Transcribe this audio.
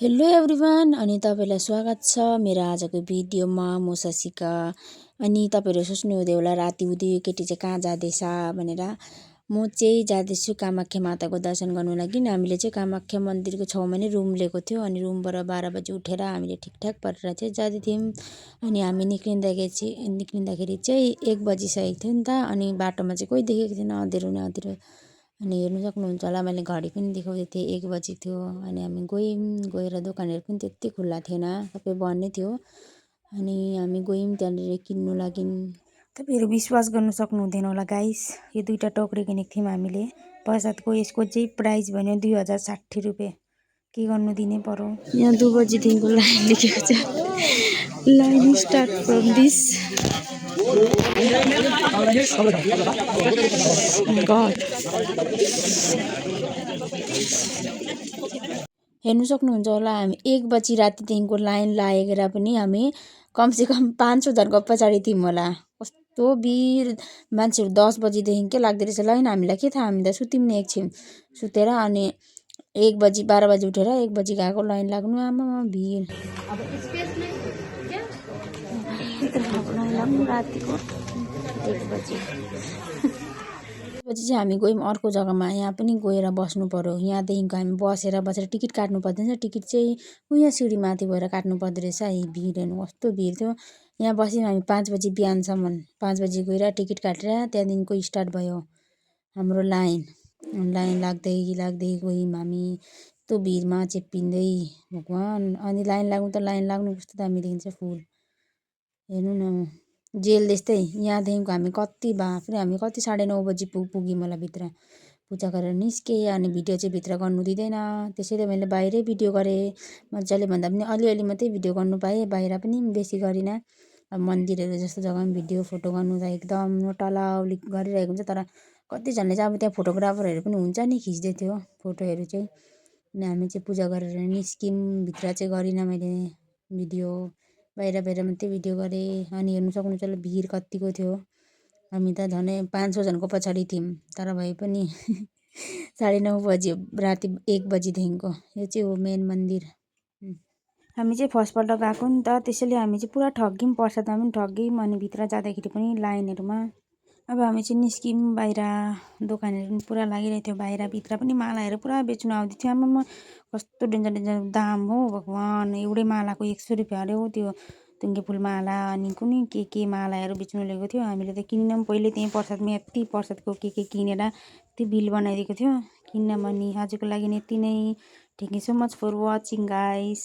Hello everyone अनि तपाईलाई स्वागत छ मेरो आजको भिडियोमा। म शशिका। अनि तपाईहरु सोच्नु हुँदै होला राति हुँदै केटी चाहिँ कहाँ जाँदैछ भनेर। म चाहिँ जाँदैछु कामाख्या माताको दर्शन गर्नु लागि। हामीले चाहिँ कामाख्या मन्दिरको छेउमा नै रुम लिएको थियो अनि रुमबाट 12 बजे उठेर हामीले ठिकठाक परेर चाहिँ जाँदै थियौं। अनि हामी निक्लिँदाखेरि चाहिँ 1 बजिसकेको थियो नि त। अनि बाटोमा चाहिँ कोही देखेको थिएन, अँध्यारो न अँध्यारो। अनि हेर्नु सक्नुहुन्छ होला मैले घडी पनि देखाउँदै थिएँ 1 बजी थियो। अनि हामी गएर दोकानहरू पनि त्यति खुल्ला थिएन, सबै बन्द थियो। अनि हामी गयौँ त्यहाँनिर किन्नु लागि। तपाईहरु विश्वास गर्न सक्नु हुँदैन होला गाइस, यो दुईटा टोक्री किनेको थियौँ हामीले प्रसादको। यसको चाहिँ प्राइस भन्यो 2060 रुपैयाँ। के गर्नु दिनै पर्यो। यहाँ 2 बजीदेखिको लाइन लेखेको छ। लाइन स्टार्ट फ्रम दिस गड। हेर्नु सक्नुहुन्छ होला हामी 1 बजी रातिदेखिको लाइन लागेर पनि हामी कमसेकम 500 जनाको पछाडि थियौँ होला। कस्तो भिड मान्छेहरू 10 बजीदेखिकै लाग्दै रहेछ लाइन। हामीलाई के थाहा, हामी त सुत्यौँ नि एकछिन सुतेर। अनि 1 बजी 12 बजी उठेर 1 बजी गएको लाइन लाग्नु। आमामा भिड। रातिको 1 बजी पछि चाहिँ हामी गयौँ अर्को जग्गामा। यहाँ पनि गएर बस्नु पर्यो। यहाँदेखिको हामी बसेर टिकट काट्नु पर्दैन। टिकट चाहिँ उहाँ सिँढी माथि गएर काट्नु पर्दो रहेछ। भिड हेर्नु कस्तो भिड थियो। यहाँ बस्यौँ हामी 5 बजी बिहानसम्म। 5 बजी गएर टिकट काटेर त्यहाँदेखिको स्टार्ट भयो हाम्रो लाइन। लाइन लाग्दै गयौँ हामी यस्तो भिडमा चेप्पिँदै। भगवान, अनि लाइन लाग्नु कस्तो दामी देखिन्छ फुल। हेर्नु न, जेल जस्तै। यहाँदेखिको हामी कति बाफ्रे हामी कति 9:30 बजी पुग्यौँ होला भित्र। पूजा गरेर निस्केँ। अनि भिडियो चाहिँ भित्र गर्नु दिँदैन, त्यसैले मैले बाहिरै भिडियो गरेँ। मजाले भन्दा पनि अलिअलि मात्रै भिडियो गर्नु पाएँ, बाहिर पनि बेसी गरिनँ। अब मन्दिरहरू जस्तो जग्गामा भिडियो फोटो गर्नु त एकदम नटलाउली गरिरहेको हुन्छ। तर कतिजनाले चाहिँ अब त्यहाँ फोटोग्राफरहरू पनि हुन्छ नि, खिच्दै थियो फोटोहरू चाहिँ। अनि हामी चाहिँ पूजा गरेर निस्क्यौँ। भित्र चाहिँ गरिनँ मैले भिडियो, बाहिर मात्रै भिडियो गरेँ। अनि हेर्नु सक्नुहुन्छ होला भिड कतिको थियो। हामी त झनै 500 जनाको पछाडि थियौँ। तर भए पनि 9:30 बजी राति 1 बजीदेखिको। यो चाहिँ हो मेन मन्दिर। हामी चाहिँ फर्स्टपल्ट गएको नि त, त्यसैले हामी चाहिँ पुरा ठग्यौँ। प्रसादमा पनि ठग्यौँ अनि भित्र जाँदाखेरि पनि लाइनहरूमा। अब हामी चाहिँ निस्क्यौँ बाहिर। दोकानहरू पनि पुरा लागिरहेको थियो बाहिर। भित्र पनि मालाहरू पुरा बेच्नु आउँदै थियो। आमामा कस्तो डेन्जर दाम हो भगवान। एउटै मालाको 100 रुपियाँ अरे हो त्यो तुङ्गे फुल माला। अनि कुनै के मालाहरू बेच्नु ल्याएको थियो। हामीले त किनेनौँ। पहिले त्यहीँ प्रसादमा यति प्रसादको के किनेर त्यो बिल बनाइदिएको थियो। किन्न अनि आजको लागि यति नै। Thank you so much for watching guys.